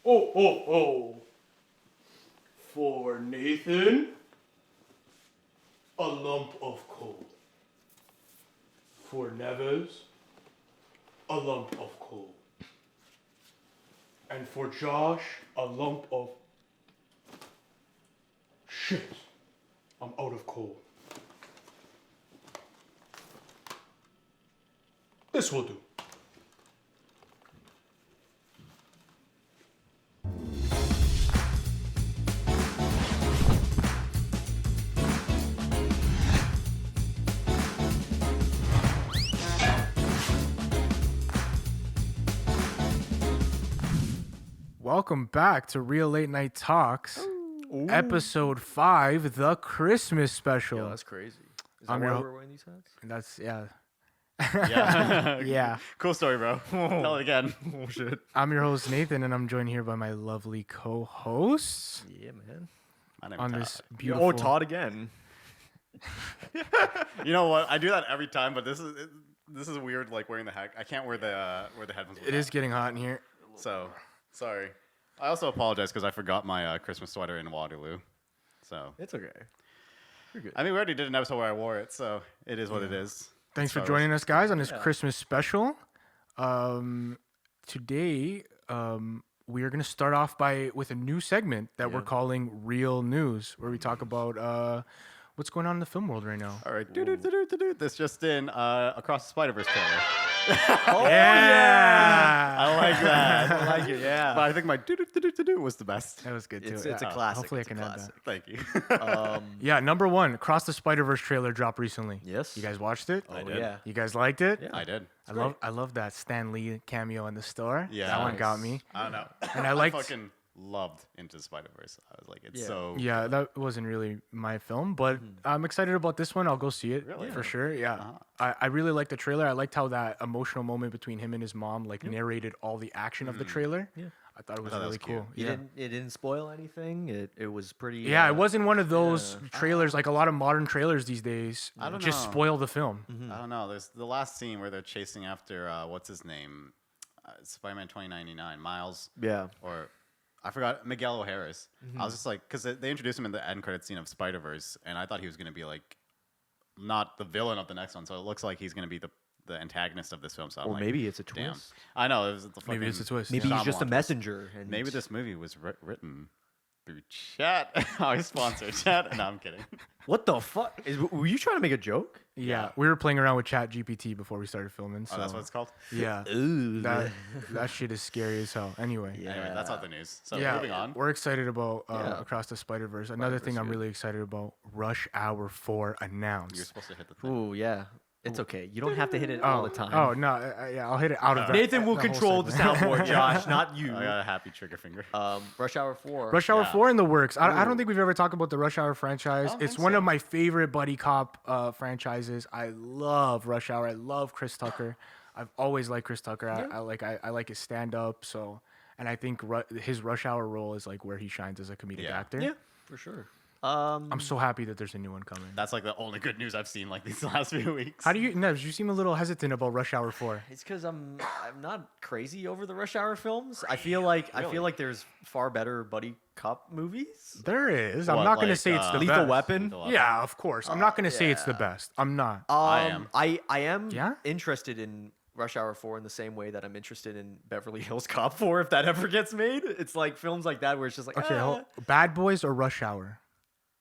Oh, oh, oh. For Nathan, a lump of coal. For Neves, a lump of coal. And for Josh, a lump of shit. I'm out of coal. This will do. Welcome back to Real Late Night Talks, episode 5, the Christmas special. Yo, that's crazy. Is that I'm why your- we're wearing these hats? That's, yeah. Yeah. Yeah. Cool story, bro. Tell it again. Oh, shit. I'm your host, Nathan, and I'm joined here by my lovely co-hosts Yeah, man. My name on is this Todd. beautiful... Oh, Todd again. You know what? I do that every time, but this is weird. Like wearing the hat. I can't wear the headphones. It is getting hot in here. So sorry. I also apologize because I forgot my Christmas sweater in Waterloo. So It's okay. You're good. I mean, we already did an episode where I wore it, so it is what it is. Thanks for So- joining us, guys, on this Yeah. Christmas special. Today, we are going to start off with a new segment that we're Yeah. calling Real News, where we talk about what's going on in the film world right now. All right. This just in Across the Spider-Verse trailer. Oh, Yeah! I like that. I like it, yeah. But I think my was the best. That was good, too. It's a Yeah. classic. Hopefully it's I can a add classic. Thank you. Yeah, number 1, Across the Spider-Verse trailer dropped recently. Yes. You guys watched it? Oh, I did. yeah. You guys liked it? Yeah. I did. I love that Stan Lee cameo in the store. Yeah. That one Nice. got me. I don't know. And I liked- fucking loved Into the Spider-Verse. I was like, it's Yeah. so Yeah, that wasn't really my film, but I'm excited about this one. I'll go see it Really? for sure. Yeah, Uh-huh. I really liked the trailer. I liked how that emotional moment between him and his mom narrated all the action of the trailer. Yeah. I thought it was thought that really was cute. cool. It Yeah. didn't spoil anything. It was pretty. Yeah, it wasn't one of those yeah. trailers like a lot of modern trailers these days. I don't just know. spoil the film. I don't know. There's the last scene where they're chasing after what's his name, Spider-Man 2099, Miles, Yeah. or I forgot Miguel O'Hara's. I was just like, because they introduced him in the end credit scene of Spider-Verse, and I thought he was gonna be like, not the villain of the next one. So it looks like he's gonna be the antagonist of this film. So I'm Or like, maybe it's a damn. twist. I know it was the Maybe it's a fucking twist. Maybe he's Shyamalan just a twist. messenger. And Maybe this movie was written through chat. Our sponsor, chat. No, I'm kidding. What the fuck? Were you trying to make a joke? Yeah, we were playing around with Chat GPT before we started filming. So Oh, that's what it's called. yeah, Ooh. that shit is scary as hell. Anyway. Yeah. Anyway, that's not the news. So Yeah, moving on. we're excited about Yeah. Across the Spider-Verse. Another thing Spider-Verse, I'm good. really excited about, Rush Hour 4 announced. You're supposed to hit the thing. Ooh, yeah. It's okay. You don't have to hit it all the time. Oh, no, yeah, I'll hit it out of that. Nathan will that whole control the segment. soundboard, Josh, not you. I got a happy trigger finger. Rush Hour 4. Rush Hour Yeah. 4 in the works. I don't Ooh. think we've ever talked about the Rush Hour franchise. don't It's think one so. of my favorite buddy cop franchises. I love Rush Hour. I love Chris Tucker. I've always liked Chris Tucker. I like his stand-up. So, and I think his Rush Hour role is like where he shines as a comedic Yeah. actor. Yeah, for sure. I'm so happy that there's a new one coming. That's like the only good news I've seen like these last few weeks. How do you, Nevs, you seem a little hesitant about Rush Hour 4. It's because I'm not crazy over the Rush Hour films. I feel like there's far better buddy cop movies. There is. I'm What, not going to like, say it's the Lethal best. Weapon. Lethal Weapon. Yeah, of course. I'm not going to say it's the yeah. best. I'm not. I am. I am Yeah? interested in Rush Hour 4 in the same way that I'm interested in Beverly Hills Cop 4 if that ever gets made. It's like films like that where it's just like, Okay, ah. Bad Boys or Rush Hour?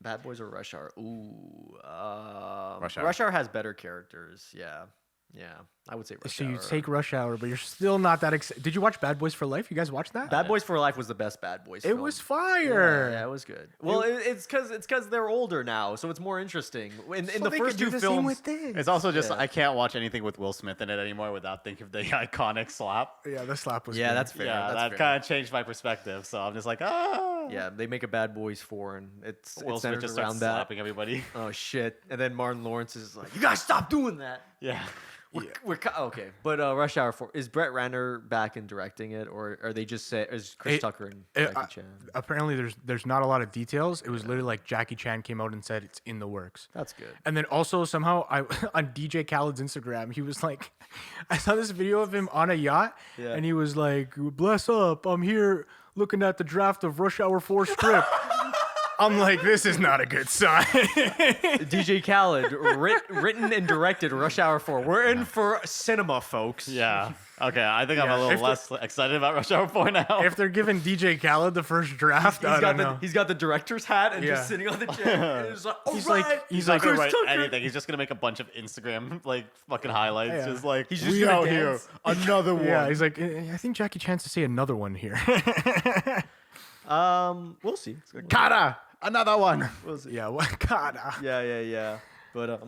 Bad Boys or Rush Hour? Ooh. Rush Hour. Rush Hour has better characters. Yeah. Yeah. I would say Rush So Hour. you take Rush Hour, but you're still not that excited. Did you watch Bad Boys for Life? You guys watched that? Bad Boys for Life was the best Bad Boys It film. was Yeah, fire. yeah, it was good. Well, it's because they're older now, so it's more interesting. In So the they first could do two the same films, with this. It's also just Yeah. I can't watch anything with Will Smith in it anymore without thinking of the iconic slap. Yeah, the slap was yeah, good. that's fair. Yeah, that's that fair. kind of changed my perspective. So I'm just like, ah. Yeah, they make a Bad Boys 4, and it's Will Smith centered just around starts that. slapping everybody. Oh shit! And then Martin Lawrence is like, "You gotta stop doing that." Yeah. Okay, but Rush Hour 4, is Brett Ratner back in directing it, or are they just is Chris Tucker and Jackie Chan? Apparently, there's not a lot of details. It was literally like Jackie Chan came out and said it's in the works. That's good. And then also somehow on DJ Khaled's Instagram, he was like, I saw this video of him on a yacht, and he was like, "Bless up, I'm here looking at the draft of Rush Hour 4 script." I'm like, this is not a good sign. DJ Khaled, written and directed Rush Hour 4. We're in for cinema, folks. Yeah. Okay. I think I'm a little less excited about Rush Hour 4 now. If they're giving DJ Khaled the first draft, I don't know. He's got the director's hat and just sitting on the chair. He's like, he's not gonna write anything. He's just gonna make a bunch of Instagram like fucking highlights. Yeah. Just like He's just we gonna out dance. here, another one. Yeah, he's like, I think Jackie Chan's to say another one here. We'll see. Kata, another one. We'll see. Yeah, what God. Yeah. But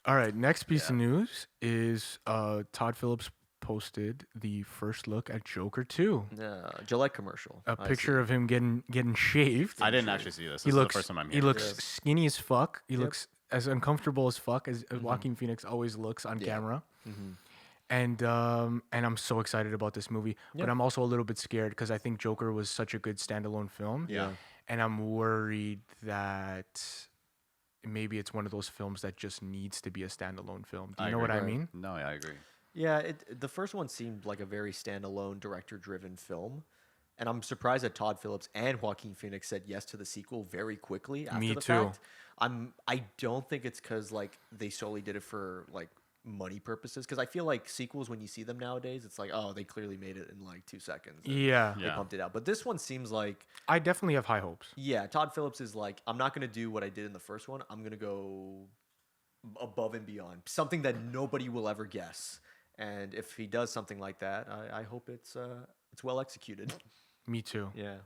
All right, next piece of news is Todd Phillips posted the first look at Joker 2. Gillette commercial. A picture of him getting shaved. I didn't actually see this. He This looks is the first time I'm he hearing looks this. skinny as fuck. He looks as uncomfortable as fuck as Joaquin Phoenix always looks on camera. And I'm so excited about this movie, but I'm also a little bit scared because I think Joker was such a good standalone film. Yeah. And I'm worried that maybe it's one of those films that just needs to be a standalone film. Do you know what I mean? No, yeah, I agree. Yeah, the first one seemed like a very standalone, director-driven film, and I'm surprised that Todd Phillips and Joaquin Phoenix said yes to the sequel very quickly after Me the too. fact. I don't think it's because like they solely did it for like money purposes, because I feel like sequels, when you see them nowadays, it's like, oh, they clearly made it in like 2 seconds. And Yeah. they pumped it out. But this one seems like, I definitely have high hopes. yeah, Todd Phillips is like, I'm not gonna do what I did in the first one. I'm gonna go above and beyond, something that nobody will ever guess. And if he does something like that, I hope it's well executed. Me too. Yeah,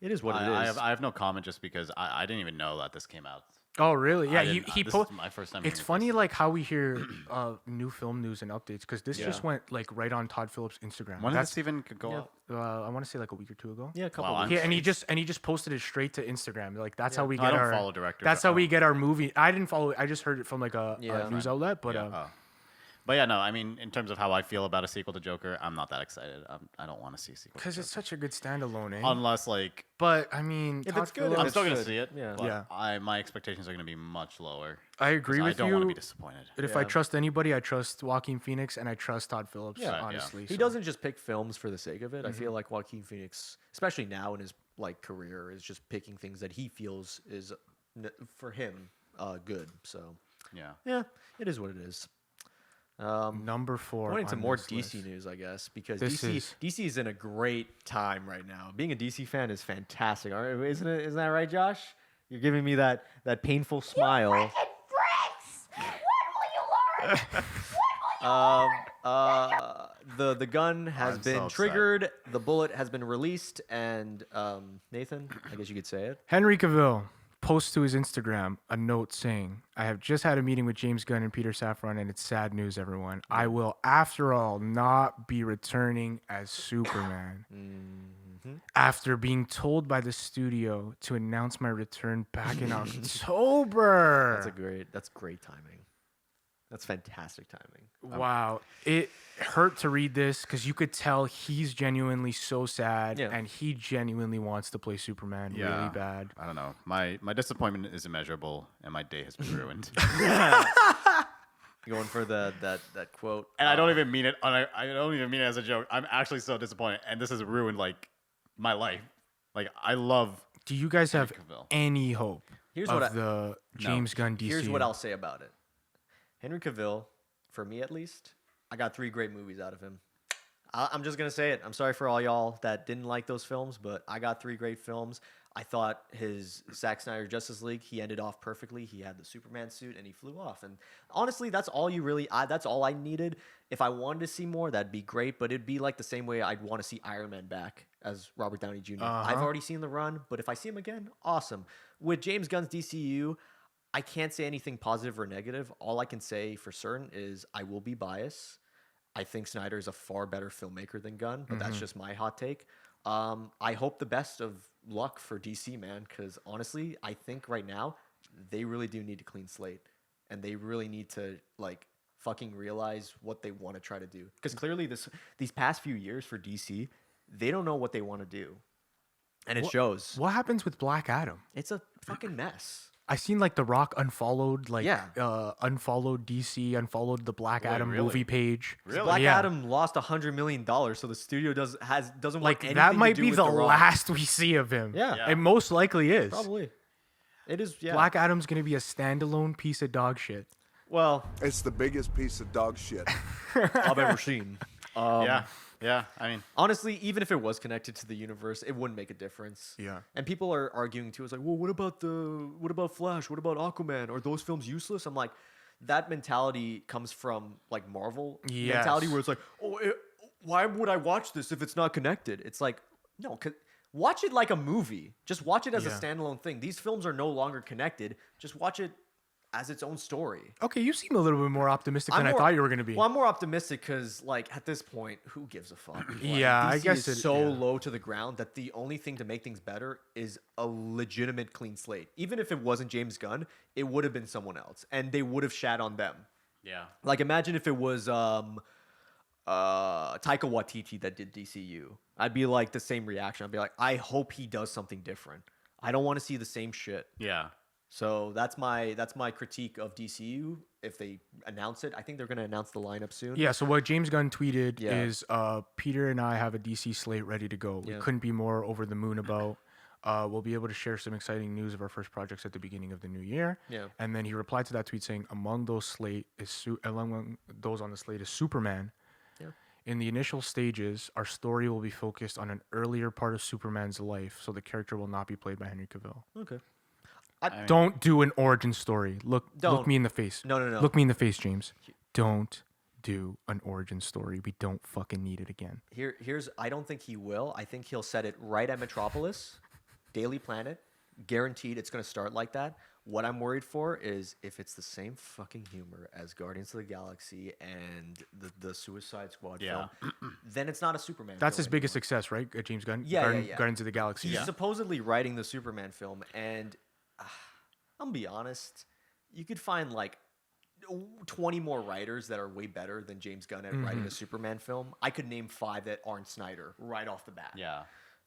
it is what it is. I have no comment just because I didn't even know that this came out. Oh, really? Yeah, This is my first time. It's hearing funny, this. like how we hear new film news and updates, because this just went like right on Todd Phillips' Instagram. When did this even go up? I want to say like a week or two ago. Yeah, a couple. Wow, weeks. Yeah, and he just posted it straight to Instagram. Like that's how we No, get I don't our follow directors That's at how we all. get our movie. I didn't follow it. I just heard it from like a news outlet. But But yeah, no, I mean, in terms of how I feel about a sequel to Joker, I'm not that excited. I don't want to see a sequel. because it's such a good standalone, eh? Unless like But I mean, If Todd it's good, Phillips- I'm still gonna should. see it. Yeah. But Yeah. my expectations are gonna be much lower. I agree 'cause with I don't want to you. be disappointed. But if I Yeah. trust anybody, I trust Joaquin Phoenix and I trust Todd Phillips. Yeah. Honestly, He so. doesn't just pick films for the sake of it. I feel like Joaquin Phoenix, especially now in his like career, is just picking things that he feels is for him good. So Yeah. yeah, it is what it is. Number 4. Going into on more this DC list. news, I guess, because This is- DC is in a great time right now. Being a DC fan is fantastic, isn't it? Isn't that right, Josh? You're giving me that painful smile. Bricks! When will you learn? The gun has I'm been so upset. triggered. The bullet has been released, and Nathan, I guess you could say it. Henry Cavill posts to his Instagram a note saying, "I have just had a meeting with James Gunn and Peter Safran, and it's sad news, everyone. I will, after all, not be returning as Superman. After being told by the studio to announce my return back in October." That's great timing. That's fantastic timing. Wow. It hurt to read this because you could tell he's genuinely so sad Yeah. and he genuinely wants to play Superman really bad. I don't know. My disappointment is immeasurable, and my day has been ruined. Going for that quote. And I don't even mean it. I don't even mean it as a joke. I'm actually so disappointed, and this has ruined like my life. Like I love. Do you guys have Cavill. any hope Here's of what the James Gunn DC? Here's what I'll say about it. Henry Cavill, for me at least, I got 3 great movies out of him. I'm just gonna say it. I'm sorry for all y'all that didn't like those films, but I got 3 great films. I thought his Zack Snyder Justice League, he ended off perfectly. He had the Superman suit and he flew off. And honestly, that's all that's all I needed. If I wanted to see more, that'd be great. But it'd be like the same way I'd want to see Iron Man back as Robert Downey Jr. I've already seen the run, but if I see him again, awesome. With James Gunn's DCU, I can't say anything positive or negative. All I can say for certain is I will be biased. I think Snyder is a far better filmmaker than Gunn, but that's just my hot take. I hope the best of luck for DC, man, because honestly, I think right now they really do need a clean slate, and they really need to like fucking realize what they want to try to do. Because clearly these past few years for DC, they don't know what they want to do. And it shows. What happens with Black Adam? It's a fucking mess. I seen like The Rock unfollowed Yeah. unfollowed DC, unfollowed the Black Wait, Adam really? movie page. Really? Black Yeah. Adam lost $100 million, so the studio doesn't want Like anything that to might do be with the Rock. last we see of him. Yeah. Yeah. It most likely is. Probably. It is, yeah. Black Adam's gonna be a standalone piece of dog shit. Well, It's the biggest piece of dog shit. I've ever seen. Yeah. I mean, Honestly, even if it was connected to the universe, it wouldn't make a difference. Yeah. And people are arguing too. It's like, well, what about Flash? What about Aquaman? Are those films useless? I'm like, that mentality comes from like Marvel mentality, Yes. where it's like, why would I watch this if it's not connected? It's like, no, watch it like a movie. Just watch it as a Yeah. standalone thing. These films are no longer connected. Just watch it as its own story. Okay, you seem a little bit more optimistic than I more- thought you were gonna be. Well, I'm more optimistic because, like, at this point, who gives a fuck? Like, Yeah, I DC guess is it- so yeah. low to the ground that the only thing to make things better is a legitimate clean slate. Even if it wasn't James Gunn, it would have been someone else, and they would have shat on them. yeah. Like, imagine if it was Taika Waititi that did DCU. I'd be like the same reaction. I'd be like, I hope he does something different. I don't want to see the same shit. Yeah. So that's my critique of DCU. If they announce it, I think they're going to announce the lineup soon. Yeah, so what James Gunn tweeted Yeah. is Peter and I have a DC slate ready to go. We Yeah. couldn't be more over the moon about. We'll be able to share some exciting news of our first projects at the beginning of the new year. Yeah. And then he replied to that tweet saying, among those on the slate is Superman. Yeah. In the initial stages, our story will be focused on an earlier part of Superman's life, so the character will not be played by Henry Cavill. Okay. Don't do an origin story. Look Don't. me in the face. No. Look me in the face, James. Don't do an origin story. We don't fucking need it again. Here's I don't think he will. I think he'll set it right at Metropolis, Daily Planet. Guaranteed it's going to start like that. What I'm worried for is if it's the same fucking humor as Guardians of the Galaxy and the Suicide Squad Yeah. film, then it's not a Superman That's film his biggest anymore. success, right? James Gunn? Yeah. Guardians of the Galaxy. He's supposedly writing the Superman film, and I'm gonna be honest, you could find like 20 more writers that are way better than James Gunn at writing a Superman film. I could name 5 that aren't Snyder right off the bat. Yeah.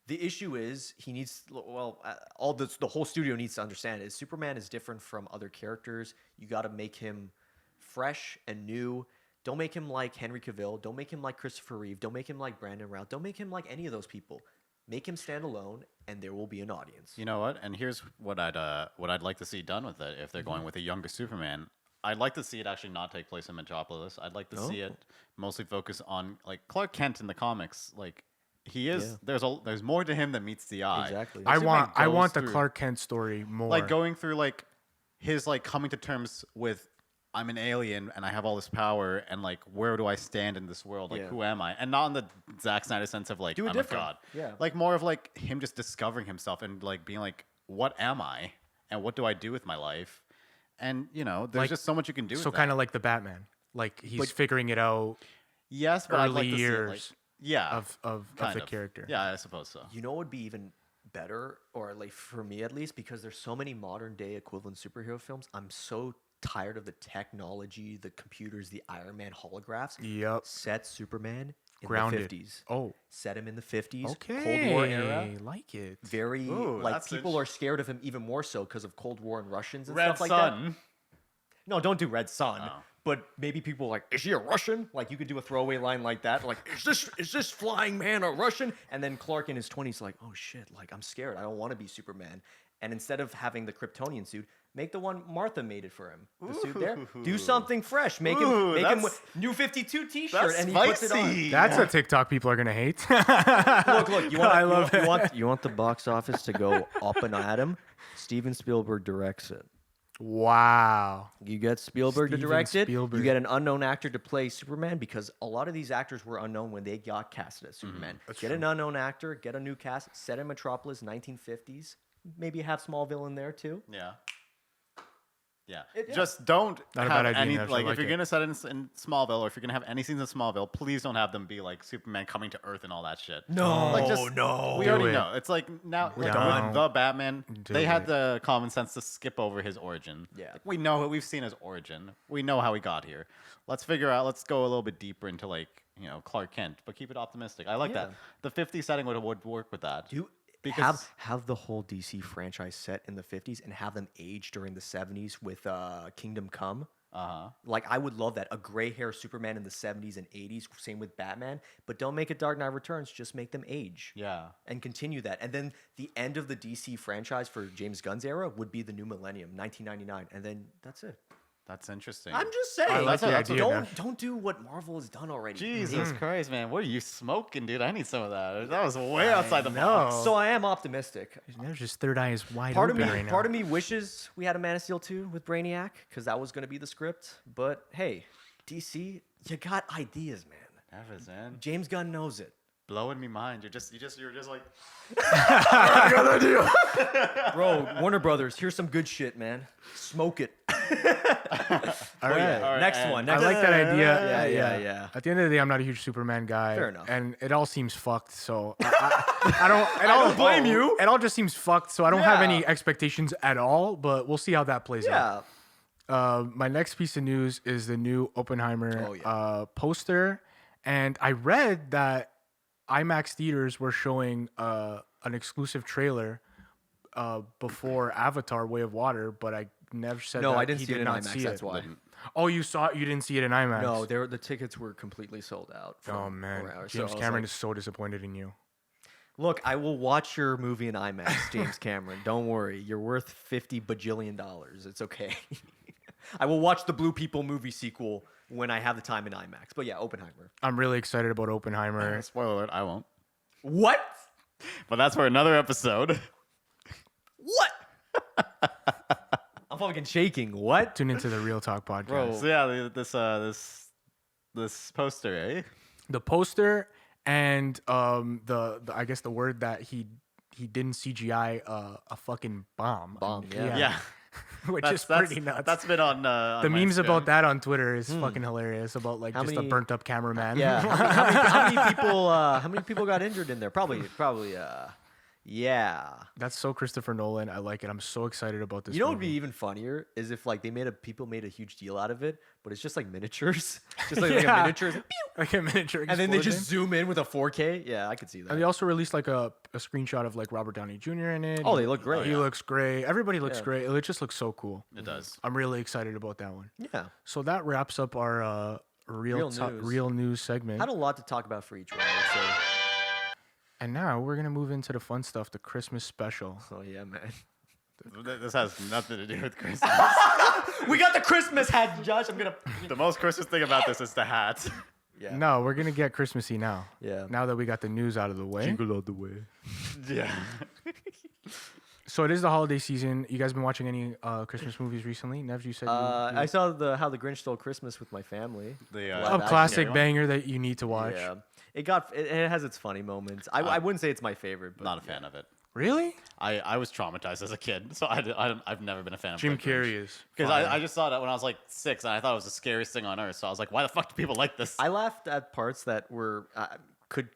The issue is he needs the whole studio needs to understand is Superman is different from other characters. You got to make him fresh and new. Don't make him like Henry Cavill. Don't make him like Christopher Reeve. Don't make him like Brandon Routh. Don't make him like any of those people. Make him stand alone, and there will be an audience. You know what? And here's what I'd like to see done with it if they're going with a younger Superman. I'd like to see it actually not take place in Metropolis. I'd like to see it mostly focus on like Clark Kent in the comics. Like he is there's more to him than meets the eye. Exactly. I Superman want goes the through- Clark Kent story more. like going through like his like coming to terms with I'm an alien and I have all this power and like where do I stand in this world? Like Yeah. who am I? And not in the Zack Snyder sense of like Do it I'm different. a god. Yeah. Like more of like him just discovering himself and like being like, what am I? And what do I do with my life? And you know, there's Like- just so much you can do. so with kind that. of like the Batman. Like he's figuring it out yes, but I'd like early to see it, like, years yeah, of kind the of. character. Yeah, I suppose so. You know what would be even better, or like for me at least, because there's so many modern day equivalent superhero films. I'm so tired of the technology, the computers, the Iron Man holographs. Yep. Set Superman in Grounded. the 50s. Oh, Set him in the 50s. okay. Cold War era. Like it. Very Ooh, like that's people are scared of him even more so because of Cold War and Russians and Red stuff like Sun. that. No, don't do Red Sun. Oh. But maybe people are like, is he a Russian? Like you could do a throwaway line like that, like, is this flying man a Russian? And then Clark in his 20s, like, oh shit, like I'm scared. I don't want to be Superman. And instead of having the Kryptonian suit, make the one Martha made it for him. The suit there. Do something fresh. Make him Ooh, make him that's- New 52 T-shirt, that's and he puts it on. spicy. That's a TikTok people are gonna hate. Look, you want, I love it. you want the box office to go up and at him? Steven Spielberg directs it. Wow. You get Spielberg to Steven direct it. Spielberg. You get an unknown actor to play Superman because a lot of these actors were unknown when they got casted as Superman. Get an unknown actor, get a new cast, set in Metropolis, 1950s. Maybe have Smallville in there too. Yeah. Yeah. Yeah. Just don't Not a have bad idea, any Nash, I like like if you're it. gonna set it in Smallville or if you're gonna have any scenes in Smallville, please don't have them be like Superman coming to Earth and all that shit. No, Like just no. we Do already it. know. It's like now like, done. with the Batman, Do they had it. the common sense to skip over his origin. Yeah. Like, we know we've seen his origin. We know how he got here. Let's figure out. Let's go a little bit deeper into like Clark Kent, but keep it optimistic. I like that. Yeah. The 50 setting would work with that. Because have the whole DC franchise set in the 50s and have them age during the 70s with Kingdom Come. Like I would love that. A gray hair Superman in the 70s and 80s, same with Batman, but don't make it Dark Knight Returns, just make them age. Yeah. And continue that. And then the end of the DC franchise for James Gunn's era would be the new millennium, 1999, and then that's it. That's interesting. I'm just saying. like the idea, man. Don't do what Marvel has done already. Jesus Christ, man. What are you smoking, dude? I need some of that. That was way outside the box. So I am optimistic. There's just third eye is wide Part of open me, right now. part of me wishes we had a Man of Steel 2 with Brainiac because that was going to be the script. But hey, DC, you got ideas, man. Nervous, man. James Gunn knows it. Blowing me mind. You're just like Bro, Warner Brothers, here's some good shit, man. Smoke it. All right. all right, Next and- one. I Next like that idea. Yeah. At the end of the day, I'm not a huge Superman guy. Fair enough. And it all seems fucked. So I don't. It all, don't blame you. It all just seems fucked. So I don't have Yeah. any expectations at all. But we'll see how that plays out. Yeah. My next piece of news is the new Oppenheimer Oh, yeah. poster, and I read that IMAX theaters were showing an exclusive trailer before Avatar: Way of Water, but I never said No, that I didn't he see it did in not IMAX. see That's it. why. Oh, you saw it? You didn't see it in IMAX? No, the tickets were completely sold out. Oh from man, around. So I James was Cameron like, is so disappointed in you. Look, I will watch your movie in IMAX, James Cameron. Don't worry. You're worth $50 bajillion. It's okay. I will watch the Blue People movie sequel when I have the time in IMAX. But yeah, Oppenheimer. I'm really excited about Oppenheimer. Spoiler alert, I won't. What? But that's for another episode. What? I'm fucking shaking. What? Tune into the Real Talk podcast. Bro. So yeah, this poster, eh? The poster and the I guess the word that he didn't CGI a fucking bomb. Bomb, yeah. Yeah. Which is pretty nuts. That's been on the my memes Instagram. about that on Twitter is fucking hilarious. About like How just many- a burnt up cameraman. Yeah. How many people got injured in there? Probably. Yeah. That's so Christopher Nolan. I like it. I'm so excited about this. You know what would movie. be even funnier is if like people made a huge deal out of it, but it's just like miniatures, just like, Yeah. a miniature, like a miniature and then they explosion. just zoom in with a 4K. Yeah, I could see And that. they also released like a screenshot of like Robert Downey Jr. in it. Oh, they look great. He looks great. Everybody looks Yeah. great. It just looks so cool. It does. I'm really excited about that one. Yeah, So that wraps up our Real news. real news segment. had a lot to talk about for each one. I would say. And now we're gonna move into the fun stuff, the Christmas special. Oh yeah, man. This has nothing to do with Christmas. We got the Christmas hat, Josh. I'm gonna. The most Christmas thing about this is the hat. Yeah. No, we're gonna get Christmassy now. Yeah. Now that we got the news out of the way. out the way. Yeah. So it is the holiday season. You guys been watching any Christmas movies recently? Nev, you said I saw how the Grinch Stole Christmas with my family. The Live a action. classic Yeah. banger that you need to watch. Yeah, it has its funny moments. I wouldn't say it's my favorite, but Not a fan of it. Really? I was traumatized as a kid, so I've never been a fan of Jim the Grinch. Carrey is. Because fire. I just saw that when I was like 6, and I thought it was the scariest thing on earth. So I was like, why the fuck do people like this? I laughed at parts that were could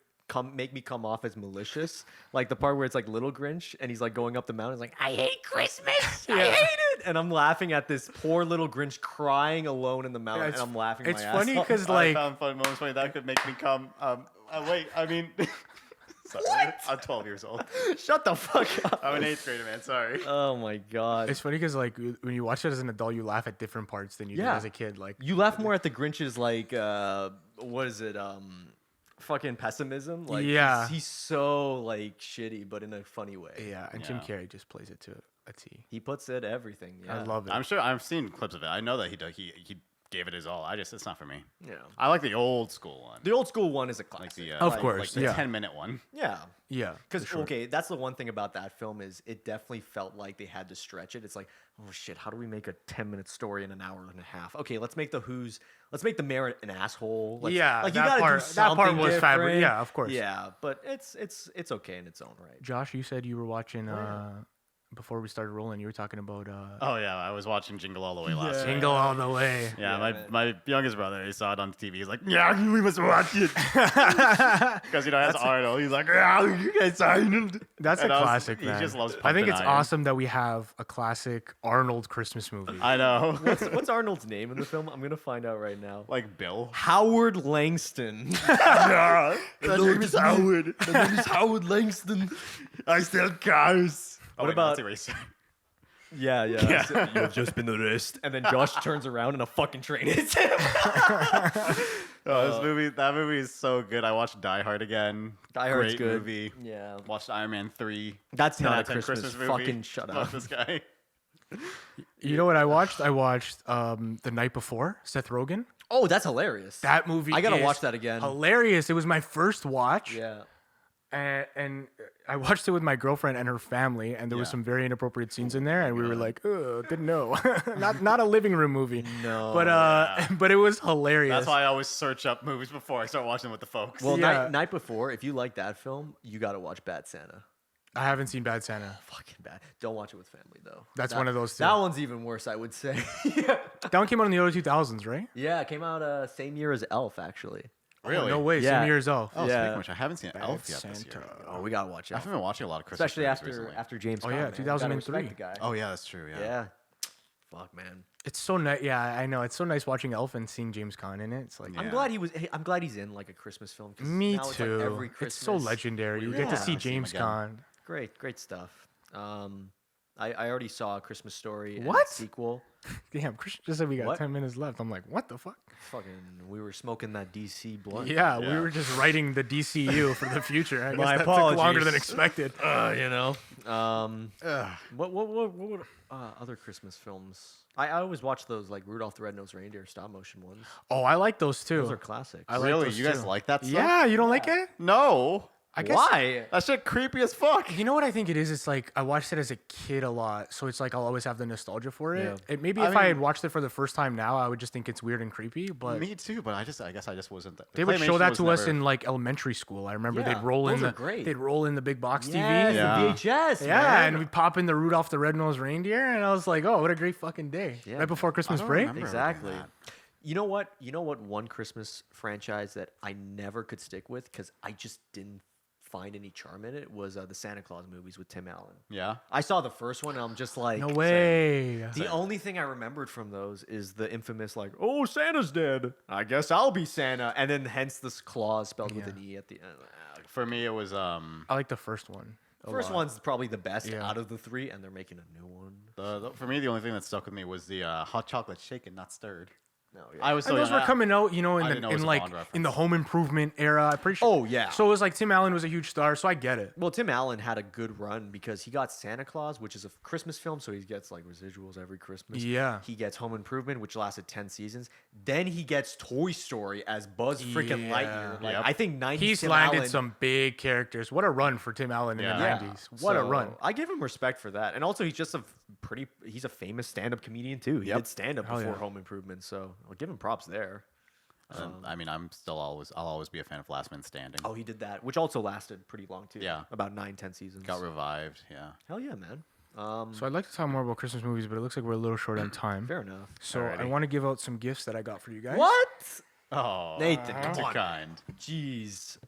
make me come off as malicious, like the part where it's like Little Grinch and he's like going up the mountain, like I hate Christmas, I hate it, and I'm laughing at this poor little Grinch crying alone in the mountain, it's- and I'm laughing. it's my funny ass off. 'cause, I like- found fun moments when that could make me come. Wait, I mean, sorry, I'm 12 years old. Shut the fuck up. I'm an 8th grader, man. Sorry. Oh my god. It's funny because like when you watch it as an adult, you laugh at different parts than you did Yeah. as a kid. Like You laugh more at the Grinch's like what is it? Fucking pessimism. Like Yeah. he's so like shitty, but in a funny way. yeah, and Jim Yeah. Carrey just plays it to a T. He puts it everything. Yeah. I love it. I'm sure I've seen clips of it. I know that he gave it his all. It's not for me. Yeah. I like the old school one. The old school one is a Like classic. the Of course, like the yeah. 10-minute one. Yeah. Yeah, Because for sure. okay, that's the one thing about that film is it definitely felt like they had to stretch it. It's like, oh shit, how do we make a 10-minute story in an hour and a half? Okay, let's make the mayor an asshole. Yeah, like you that gotta part- do that part something was fabric- different. yeah, of course. Yeah, but it's okay in its own right. Josh, you said you were watching before we started rolling, you were talking about Oh yeah, I was watching Jingle All the Way last year. Jingle All the Way. Yeah, Yeah, my youngest brother, he saw it on TV. He's like, yeah, we must watch it. Because, it has Arnold. He's like, yeah, you guys Arnold. That's And a I was- classic, he man. just loves I think pumping it's iron. awesome that we have a classic Arnold Christmas movie. I know. What's Arnold's name in the film? I'm gonna find out right now. Like Bill. Howard Langston. Yeah, my name is Howard. My name is Howard Langston. I sell cars. What about- race? Yeah. You have just been arrested. And then Josh turns around and a fucking train hits him. That movie is so good. I watched Die Hard again. Die Hard's Great good. movie. Yeah. Watched Iron Man 3. That's 10 not out a of 10 Christmas movie. fucking shut Fuck up. this guy. You know what I watched? I watched The Night Before, Seth Rogen. Oh, that's hilarious. That movie I gotta is watch that again. Hilarious. It was my first watch. Yeah. And I watched it with my girlfriend and her family, and there was Yeah. some very inappropriate scenes in there, and we were like, "Ugh, didn't know." not a living room movie. No. But but it was hilarious. That's why I always search up movies before I start watching them with the folks. Well, Yeah. night before, if you like that film, you gotta watch Bad Santa. I haven't seen Bad Santa. Fucking bad. Don't watch it with family though. That's one of those two. That one's even worse, I would say. That one came out in the early 2000s, right? Yeah, it came out same year as Elf, actually. Really? Oh, no way. Yeah. Same year as Elf. Oh, Yeah. speaking of which, I haven't seen Elf yet this Santa. year. Oh, we gotta watch I Elf. haven't been watching a lot of Christmas Especially movies after recently. James. Oh, Caan, yeah, man. You gotta 2003. respect the guy. Oh yeah, that's true. Yeah. Yeah. Fuck, man. It's so nice. Yeah, I know. It's so nice watching Elf and seeing James Caan in it. It's like, Yeah. I'm glad he's in like a Christmas film. 'Cause me now it's, too. like, every It's so Christmas. legendary. You We get to really see wanna see him James again. Caan. Great stuff. I already saw A Christmas Story. And What? its sequel. Damn, Christian just said we got What? 10 minutes left. I'm like, what the fuck? Fucking, we were smoking that DC blunt. Yeah, we Yeah. were just writing the DCU for the future. I guess My that took longer apologies. than expected. You know. What other Christmas films? I always watch those like Rudolph the Red-Nosed Reindeer stop motion ones. Oh, I like those too. Those are classics. I like Really? those You guys too. like that stuff? Yeah, you don't like it? No. I guess. Why? That shit creepy as fuck. You know what I think it is? It's like I watched it as a kid a lot, so it's like I'll always have the nostalgia for it. Yeah. Maybe I if I had mean- watched it for the first time now, I would just think it's weird and creepy. But Me too, but I guess I just wasn't. they would show that to us in. in like elementary school. I remember Yeah, they'd roll in those are the great. they'd roll in the big box Yes, TV. Yeah. the VHS. Yeah, man. and we pop in the Rudolph the Red-Nosed Reindeer, and I was like, "Oh, what a great fucking day!" Yeah, right before Christmas don't break. remember. Exactly. that. You know what? You know what? One Christmas franchise that I never could stick with because I just didn't find any charm in it was the Santa Claus movies with Tim Allen. Yeah. I saw the first one and I'm just like, No way. The only thing I remembered from those is the infamous like, "Oh, Santa's dead. I guess I'll be Santa," and then hence this clause spelled with Yeah. an E at the end. For me, it was I like the first one. a First lot. one's probably the best Yeah. out of the three, and they're making a new one. for me the only thing that stuck with me was the hot chocolate shaken, not stirred. No, yeah. I was so And those young. were coming out, you know, I in didn't know it the was in a like Bond in the reference. Home Improvement era. I'm pretty sure. Oh, yeah. So it was like Tim Allen was a huge star, so I get it. Well, Tim Allen had a good run because he got Santa Claus, which is a Christmas film, so he gets like residuals every Christmas. Yeah. He gets Home Improvement, which lasted 10 seasons. Then he gets Toy Story as Buzz freaking Yeah. Lightyear. Like, Yep. I think 90s He's Tim landed Allen, some big characters. What a run for Tim Allen in Yeah. the Yeah. 90s. What a So, run. I give him respect for that. And also, he's just he's a famous stand-up comedian too. He Yep. did stand-up Hell before yeah. Home Improvement, so I'll give him props there. I mean, I'll always be a fan of Last Man Standing. Oh, he did that, which also lasted pretty long too. Yeah. About 9-10 seasons. Got revived. Yeah. Hell yeah, man. So I'd like to talk more about Christmas movies, but it looks like we're a little short on time. Fair enough. So I Alrighty. want to give out some gifts that I got for you guys. What? Oh, Nathan, that's come on. kind. Jeez.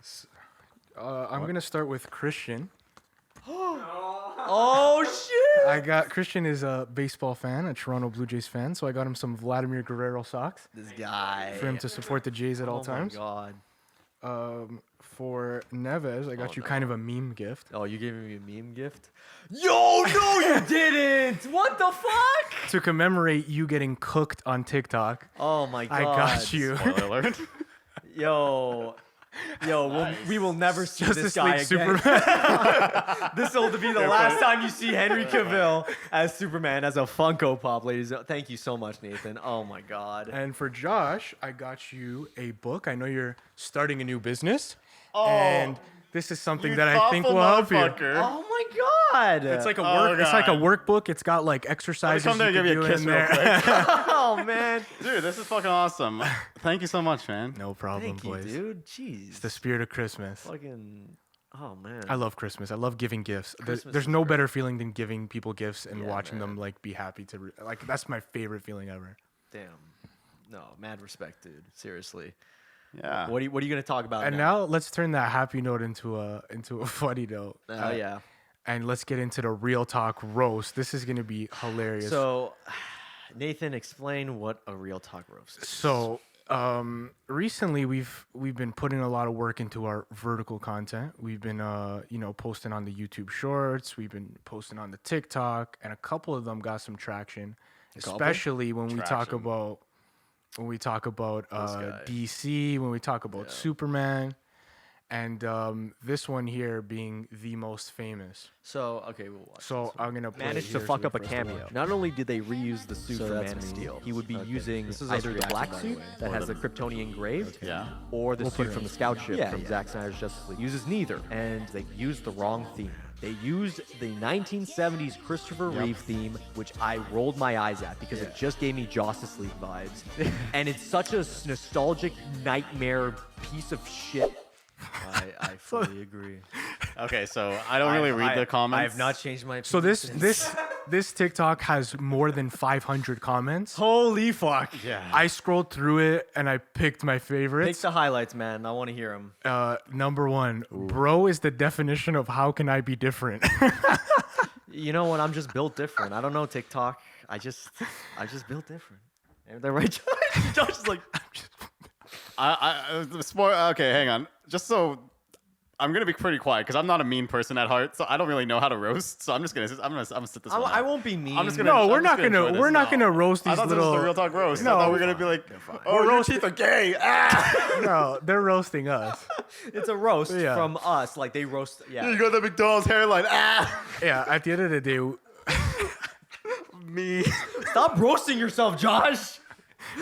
I'm going to start with Christian. Oh shit! I got Christian is a baseball fan, a Toronto Blue Jays fan, so I got him some Vladimir Guerrero socks This guy. for him to support the Jays at all times. Oh my god. For Neves, I got you kind of a meme gift. Oh, you gave me a meme gift? Yo, no, you didn't! What the fuck? To commemorate you getting cooked on TikTok, Oh my god. I got you Spoiler alert. Yo. We will never see this Justice guy League again. Superman. This will be the last time you see Henry Cavill as Superman as a Funko Pop, ladies. Thank you so much, Nathan. Oh my god. And for Josh, I got you a book. I know you're starting a new business, Oh, and this is something you that I think will thoughtful help you. motherfucker. Oh my god. It's like a Oh, It's like a God. workbook. It's got like exercises come there you and can give do you a kiss in real there. quick. Oh man. Dude, this is fucking awesome. Thank you so much, man. No problem, Thank you, boys. dude. Jeez. It's the spirit of Christmas. Fucking Oh man. I love Christmas. I love giving gifts. Christmas There's is no great. better feeling than giving people gifts and Yeah, watching them man. like be happy to like. That's my favorite feeling ever. Damn. No, mad respect, dude. Seriously. Yeah. What are you gonna talk about? And now let's turn that happy note into a funny note. Oh yeah. And let's get into the real talk roast. This is gonna be hilarious. So, Nathan, explain what a real talk roast is. So recently we've been putting a lot of work into our vertical content. We've been posting on the YouTube Shorts. We've been posting on the TikTok, and a couple of them got some traction, especially when we talk Traction. about guy. DC, when we talk about Superman, and this one here being the most famous. So, okay, we'll watch. So I'm gonna play it Managed to here fuck for up a the first cameo. one. Not only did they reuse the suit So for that's Man of me. Steel, he would be using This is either us the black reacting, by the suit way. that has the Kryptonian engraved, Yeah. or the We'll put suit it from in. the scout ship from Zack Snyder's Justice League. Uses neither, and they used the wrong theme. They used the 1970s Christopher Reeve theme, which I rolled my eyes at because it just gave me Justice League vibes. And it's such a nostalgic nightmare piece of shit. I fully agree. Okay, so I don't really read the comments. I have not changed my opinion. So this since. this TikTok has more than 500 comments. Holy fuck. Yeah. I scrolled through it and I picked my Pick favorites. the highlights, man. I want to hear them. Number one, bro is the definition of how can I be different. You know what? I'm just built different. I don't know TikTok. I just built different. Ain't that right, Josh? Josh is like, Okay, hang on. Just so I'm gonna be pretty quiet because I'm not a mean person at heart, so I don't really know how to roast. So I'm gonna sit this one. I out. won't be mean. I'm just gonna. No, I'm we're just not enjoy gonna this. we're not No. gonna roast I these thought this was little. the real talk roast. No, I thought we were gonna be like, oh, We're your roasting- teeth are gay. Ah! No, they're roasting us. It's a roast Yeah. from us. Like they roast. You Yeah. got the McDonald's hairline. Ah! Yeah, at the end of the day, Me. Stop roasting yourself, Josh.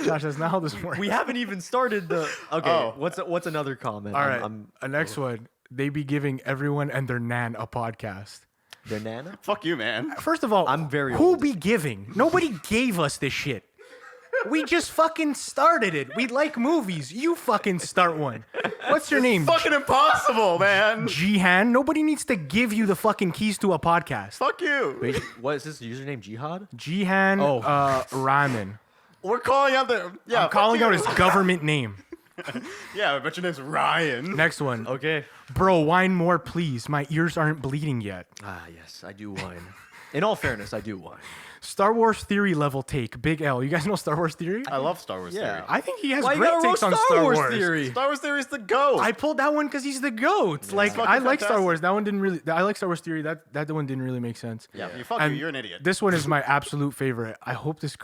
Josh, that's not how this works. We haven't even started the. Okay. Oh. What's another comment? All right, I'm next one. They be giving everyone and their nan a podcast. the Nana. Fuck you, man. First of all, I'm very who old. be giving? Nobody gave us this shit. We just fucking started it. We like movies. You fucking start one. What's your name? Fucking impossible, man. Jihan. Nobody needs to give you the fucking keys to a podcast. Fuck you. Wait, what is this username? Jihad? Jihan Ramen. We're calling out the. Yeah. I'm calling fuck out you. his government name. Yeah, but your name's Ryan. Next one. Okay. Bro, whine more, please. My ears aren't bleeding yet. Ah, yes, I do whine. In all fairness, I do whine. Star Wars theory level take. Big L. You guys know Star Wars theory? I love Star Wars Yeah. theory. I think he has Why you great gotta takes roast on Star Wars theory? Star Wars theory is the GOAT. I pulled that one because he's the goat. Like fucking I like Star fantastic. Wars. That one didn't really. I like Star Wars theory. That one didn't really make sense. Yeah, you fuck And you. You're an idiot. This one is my absolute favorite. I hope this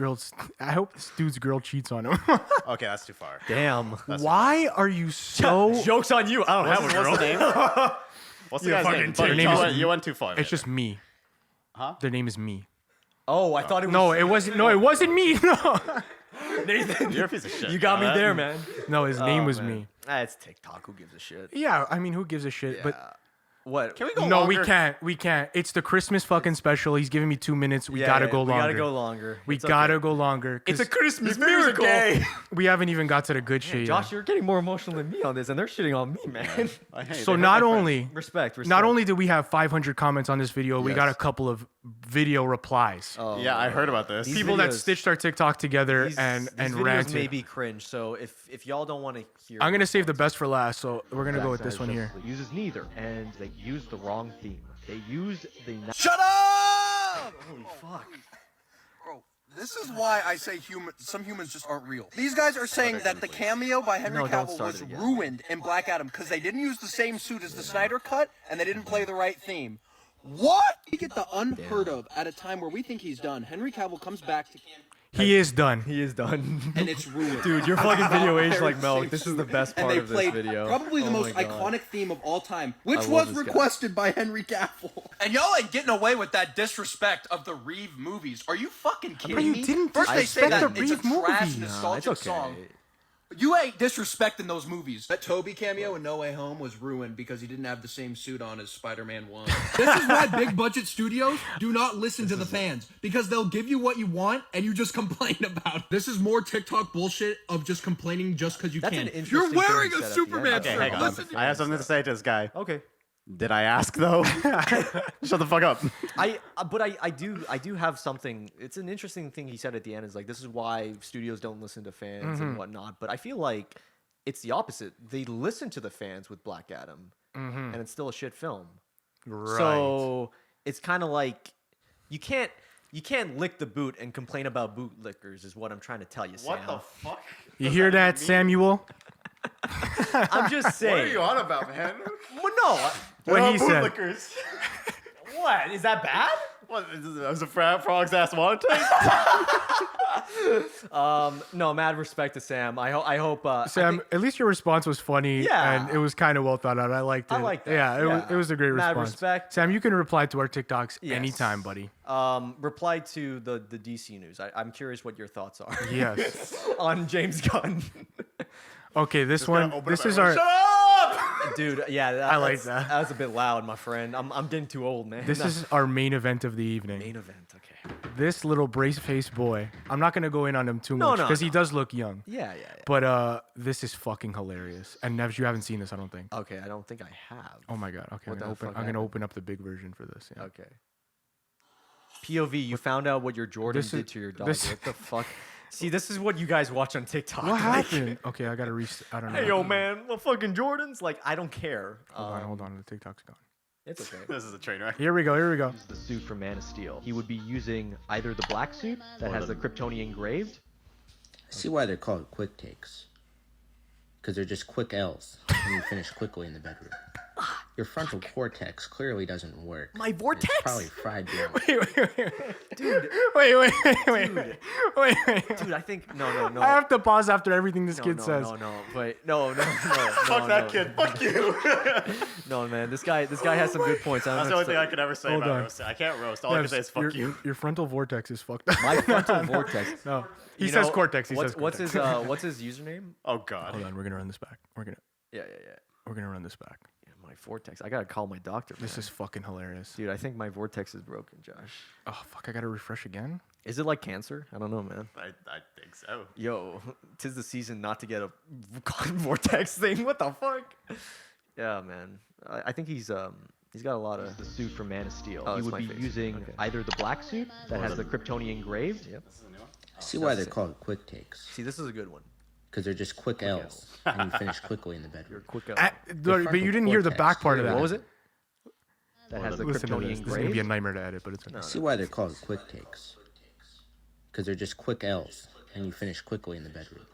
dude's girl cheats on him. Okay, that's too far. Damn. Why are you so? Joke's on you. I don't have a girl. What's the name? What's the guy's name? Their Buddy, name you, is- went, you went too far. It's just me. Huh? Their name is me. Oh, I thought it was. No, it wasn't. No, it wasn't me. No, Nathan. You're a piece of shit. You got me man. there, man. no, his name was man. me. Ah, it's TikTok. Who gives a shit? Yeah, I mean, who gives a shit? But What? Can we go no, longer? we can't. We can't. It's the Christmas fucking special. He's giving me 2 minutes. We Yeah, gotta yeah, go longer. We gotta go longer. We It's gotta okay. go longer. 'cause It's a Christmas These movies are miracle. gay. we haven't even got to the good shit Josh, yet. you're getting more emotional than me on this, and they're shitting on me, man. So not only Respect. not only did we have 500 comments on this video, we got a Yes. couple of video replies. Oh, Yeah, I heard about this. These People that videos- stitched our TikTok together and videos ranted. may be cringe. So if y'all don't want to hear, I'm gonna save the best for last, so we're gonna go with this one here. Uses neither, and they use the wrong theme. They use the. Shut up! Holy fuck! Bro, this is why I say some humans just aren't real. These guys are saying that the cameo by Henry No, don't Cavill start was it again. ruined in Black Adam because they didn't use the same suit as the Snyder cut and they didn't play the right theme. What? We get the unheard of at a time where we think he's done. Henry Cavill comes back to He is done. He is done. and it's ruined. Dude, your fucking video aged like milk. Same This is the suit. best And part they of this played video. Probably the Oh most my God. iconic theme of all time, which love was this guy. requested by Henry Cavill. And y'all ain't getting away with that disrespect of the Reeve movies. Are you fucking kidding Bro, you me? didn't First they say disrespect that the it's a Reeve trash, movies. nostalgic it's okay. song. You ain't disrespecting those movies. That Toby cameo in No Way Home was ruined because he didn't have the same suit on as Spider-Man 1. This is why big budget studios do not listen to the fans because they'll give you what you want and you just complain about it. This is more TikTok bullshit of just complaining just because you That's can. an interesting You're wearing thing a he said at the Superman end. Okay, shirt. hang on. Listen, I have something to say to this guy. Okay. Did I ask though? Shut the fuck up. But I do have something. It's an interesting thing he said at the end. Is like, this is why studios don't listen to fans and whatnot. But I feel like it's the opposite. They listen to the fans with Black Adam, and it's still a shit film. Right. So it's kind of like you can't lick the boot and complain about bootlickers. Is what I'm trying to tell you, Sam. What the fuck? You hear that, Samuel? I'm just saying. What are you on about, man? Well, no. What he said. Bootlickers. What is that bad? What? That was a frog's ass water tank? No, mad respect to Sam. I hope. Sam, at least your response was funny, Yeah. and it was kind of well thought out. I liked it. I like that. Yeah, it was a great Mad response. respect. Sam, you can reply to our TikToks Yes. anytime, buddy. Reply to the DC news. I'm curious what your thoughts are. Yes. On James Gunn. Okay, this one. This is Shut our. up! Dude, yeah, I like that. That was a bit loud, my friend. I'm getting too old, man. This is our main event of the evening. main event. Okay. This little brace-faced boy. I'm not gonna go in on him too much No, because he no. does look young. Yeah. But this is fucking hilarious. And Nevs, you haven't seen this, I don't think. Okay, I don't think I have. Oh my god. Okay, What the I'm fuck gonna happened? open up the big version for this. Yeah. Okay. POV, you found out what your Jordan This is- did to your dog. this- What the fuck? See, this is what you guys watch on TikTok. What like, happened? Okay, I gotta I don't know. Hey, yo, man, the fucking Jordans. Like, I don't care. Hold on. The TikTok's gone. It's okay. This is a train wreck. Here we go. The suit from Man of Steel. He would be using either the black suit that has the Kryptonian engraved. See why they're called quick takes. Because they're just quick L's, and you finish quickly in the bedroom. Your frontal cortex clearly doesn't work. My vortex? It's probably fried beyond. Dude, Wait. dude, I think no. I have to pause after everything this kid says. No. Fuck that kid. Fuck you. No, man, this guy has some good points. I That's don't the only thing know I could ever say Hold about on. roasting. I can't roast. All I can say is fuck you. Your frontal vortex is fucked up. my frontal vortex. No, he You says know, cortex. He what's, says what's cortex. his what's his username? Oh god. Hold on, we're gonna run this back. We're Yeah. gonna run this back. My vortex. I gotta call my doctor. This man. is fucking hilarious. Dude, I think my vortex is broken, Josh. Oh fuck, I gotta refresh again. Is it like cancer? I don't know, man. I think so. Yo, 'tis the season not to get a vortex thing. What the fuck? Yeah, man. I think he's got a lot of the suit from Man of Steel. Oh, he it's would my be face. using Okay. either the black suit that has the Kryptonian engraved. Yep. See why they're called quick takes. See, this is a good one. Because they're just quick L's, and you finish quickly in the bedroom. Quick. But you didn't hear the back part of that. What was it? That has the Listen to Kryptonian this. This is gonna be a engraved. nightmare to edit, but it's okay. See why they're called quick takes. Because they're just quick L's, and you finish quickly in the bedroom.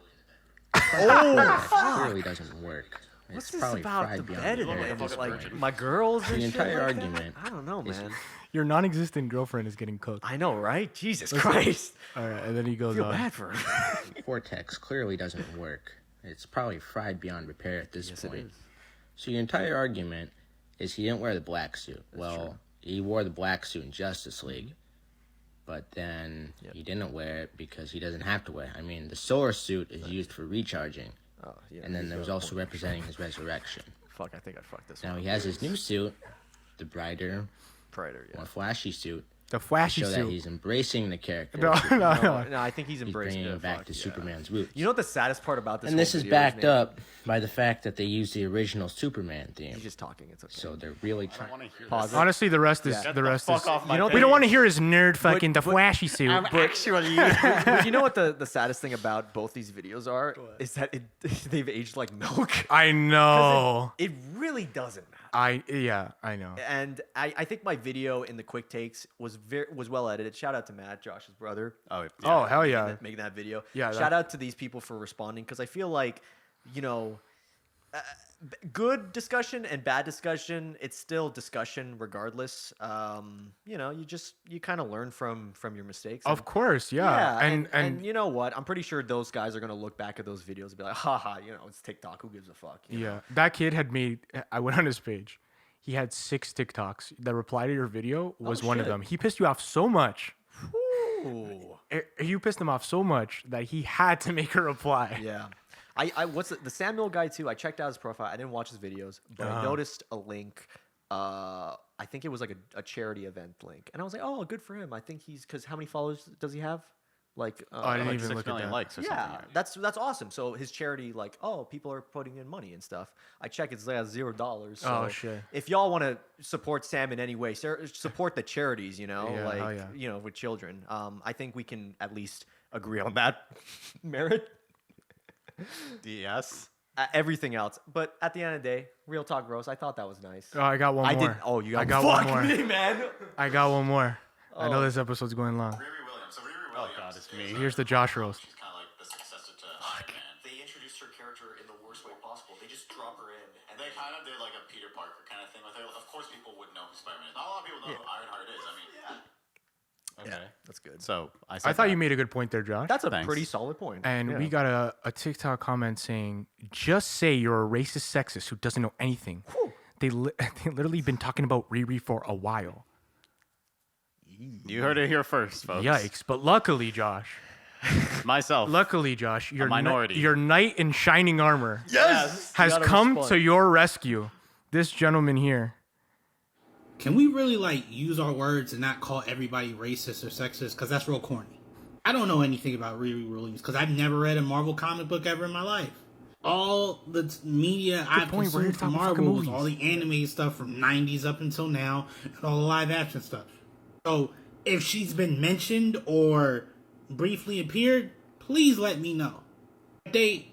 Oh, clearly doesn't work. What's It's this probably about fried the beyond bed repair and at this just like point. my girls and The shit entire like that? argument I don't know, is- man. Your non-existent girlfriend is getting cooked. I know, right? Jesus Christ. All right, and then he I goes feel on. bad for her. Cortex clearly doesn't work. It's probably fried beyond repair at this Yes, it point. is. So your entire argument is he didn't wear the black suit. Well, he wore the black suit in Justice League, but then he didn't wear it because he doesn't have to wear it. I mean, the solar suit is used for recharging, Oh, yeah. and then there was also representing his resurrection. Fuck, I think I fucked this Now one. he has his new suit, the brighter, Prater, yeah. more flashy suit, The flashy show that suit. he's embracing the character. No, no. No, I think he's He's embraced bringing it. him back Fuck, to yeah. Superman's roots. You know what the saddest part about this And this whole is video backed Nathan? up by the fact that they use the original Superman theme. He's just talking. It's okay. So they're really trying. Pause it. Honestly, the rest is Get the rest fuck is. off my You know, page. We don't want to hear his nerd fucking the but- flashy suit. Actually, But you know what the saddest thing about both these videos are? Is that they've aged like milk. I know. It really doesn't matter. I know. And I think my video in the quick takes was well edited. Shout out to Matt, Josh's brother. oh, Oh hell yeah. Making that video. Yeah, Shout out to these people for responding because I feel like, you know, good discussion and bad discussion, it's still discussion regardless. You know, you kind of learn from your mistakes. Of and- course, yeah. and you know what? I'm pretty sure those guys are gonna look back at those videos and be like, haha, you know, it's TikTok. Who gives a fuck? You know? yeah, that kid had made. I went on his page. He had 6 TikToks. The reply to your video was one of shit. them. He pissed you off so much. Ooh. You pissed him off so much that he had to make a reply. Yeah. What's the Samuel guy too? I checked out his profile. I didn't watch his videos, but I noticed a link. I think it was like a charity event link, and I was like, oh, good for him. I think he's because how many followers does he have? Like, I didn't Like even 6 look at million that. likes or yeah, something. that's awesome. So his charity, like, oh, people are putting in money and stuff. I check it's like $0. So Oh, shit. if y'all want to support Sam in any way, support the charities. Yeah, hell like yeah. with children. I think we can at least agree on that merit. Yes. Everything else, but at the end of the day, real talk, gross. I thought that was nice. Oh, I got one I more. did. Oh, you got, I got fuck one more. me, man. I got one more. I know Oh. this episode's going long. Riri Williams. So Riri Williams. Oh God, it's me. Here's the Josh roast. She's kind of like the successor to Iron Man. They introduced her character in the worst way possible. They just drop her in, and They kind of did like a Peter Parker kind of thing with her. Of course, people would know who Spider-Man is. Not a lot of people know who Ironheart is. I mean, okay, That's good. So I I thought you made a good point there, Josh. That's a Thanks. pretty solid point. And we got a TikTok comment saying, "Just say you're a racist sexist who doesn't know anything." They literally been talking about Riri for a while. You heard it here first, folks. Yikes! But luckily, Josh, Myself. your minority. your knight in shining armor Yes, has come to your rescue. This gentleman here. Can we really use our words and not call everybody racist or sexist? Because that's real corny. I don't know anything about Riri Williams because I've never read a Marvel comic book ever in my life. All the media I've point. We're here consumed to from talk about fucking Marvel was movies. all the anime stuff from 90s up until now and all the live action stuff. So if she's been mentioned or briefly appeared, please let me know. They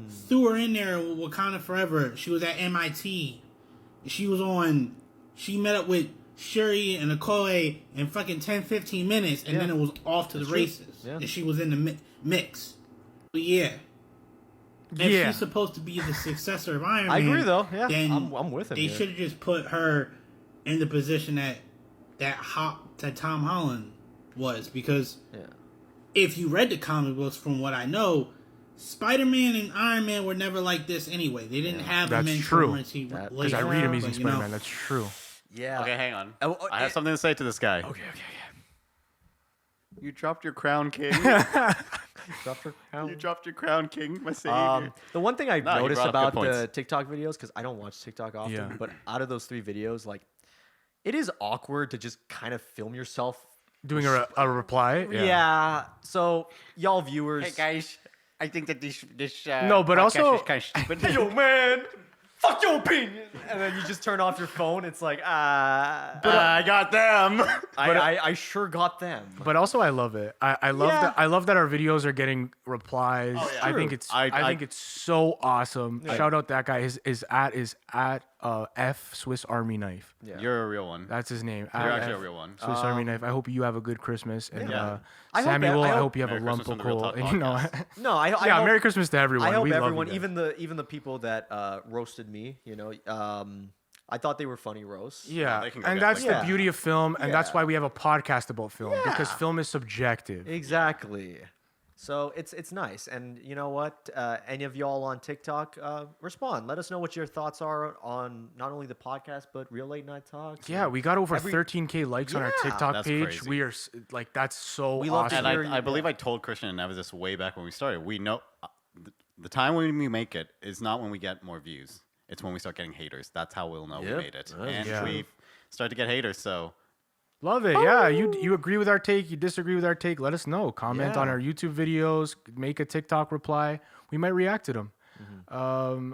threw her in there with Wakanda Forever. She was at MIT. She met up with Shuri and Okoye in fucking 10-15 minutes, and then it was off to the races. Yeah. And she was in the mix. But yeah. If she's supposed to be the successor of Iron Man, I agree, though. Yeah, then I'm with him They here. should have just put her in the position that Tom Holland was, because if you read the comic books, from what I know, Spider-Man and Iron Man were never like this anyway. They didn't have a That's true. mentority Because I read Amazing Spider-Man. That's true. Yeah. Okay, hang on. Oh, I have something to say to this guy. Okay. You dropped your crown, king. You dropped your crown, king, my savior. The one thing I No, you noticed brought up about good the points. TikTok videos, because I don't watch TikTok often, Yeah. but out of those 3 videos, it is awkward to just kind of film yourself. Doing a reply. Yeah. So y'all viewers. guys, I think that this No, but also- kind of stupid. Yo, man. Fuck your opinion. And then you just turn off your phone. It's like, I got them. I sure got them. But also, I love it. I love Yeah. that. I love that our videos are getting replies. I think it's. I think it's so awesome. Shout out that guy. His at is at F Swiss Army Knife. You're a real one. That's his name. You're At actually a F real one. Swiss Army Knife. I hope you have a good Christmas. And Yeah. I hope that- Samuel, I I hope- hope you have Merry a lump Christmas of from the Real coal. Talk You know. podcast. No, I Yeah. hope, Merry Christmas to everyone. I hope We love everyone, you guys. even the people that roasted me, I thought they were funny roasts. Yeah, they can go and get, that's like, the beauty of film, and that's Yeah. why we have a podcast about film because Yeah. film is subjective. Exactly. So it's nice. And you know what? Any of y'all on TikTok, respond. Let us know what your thoughts are on not only the podcast, but Real Late Night Talks. Yeah, we got over Every- 13K likes on our Yeah. TikTok That's page. crazy. We are that's so We love to awesome. And hear you, I believe I told Christian and Nevis this way back when we started. We know the time when we make it is not when we get more views. It's when we start getting haters. That's how we'll know Yep. we made it. That's And true. we start to get haters. So Love it. Yeah, you agree with our take, you disagree with our take, let us know. Comment on Yeah. our YouTube videos, make a TikTok reply. We might react to them.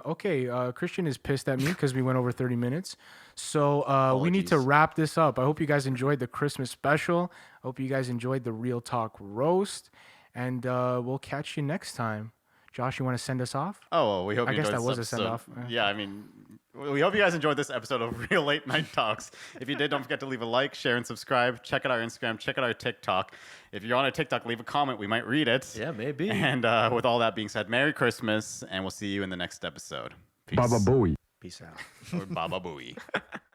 Okay, Christian is pissed at me because we went over 30 minutes. So we need to Apologies. wrap this up. I hope you guys enjoyed the Christmas special. I hope you guys enjoyed the Real Talk roast. And we'll catch you next time. Josh, you want to send us off? well, we hope I you guess enjoyed that this was a episode. send-off. Yeah, I mean, we hope you guys enjoyed this episode of Real Late Night Talks. If you did, don't forget to leave a like, share, and subscribe. Check out our Instagram. Check out our TikTok. If you're on a TikTok, leave a comment. We might read it. Yeah, maybe. And with all that being said, Merry Christmas, and we'll see you in the next episode. Peace. Peace out. Or Baba Booey.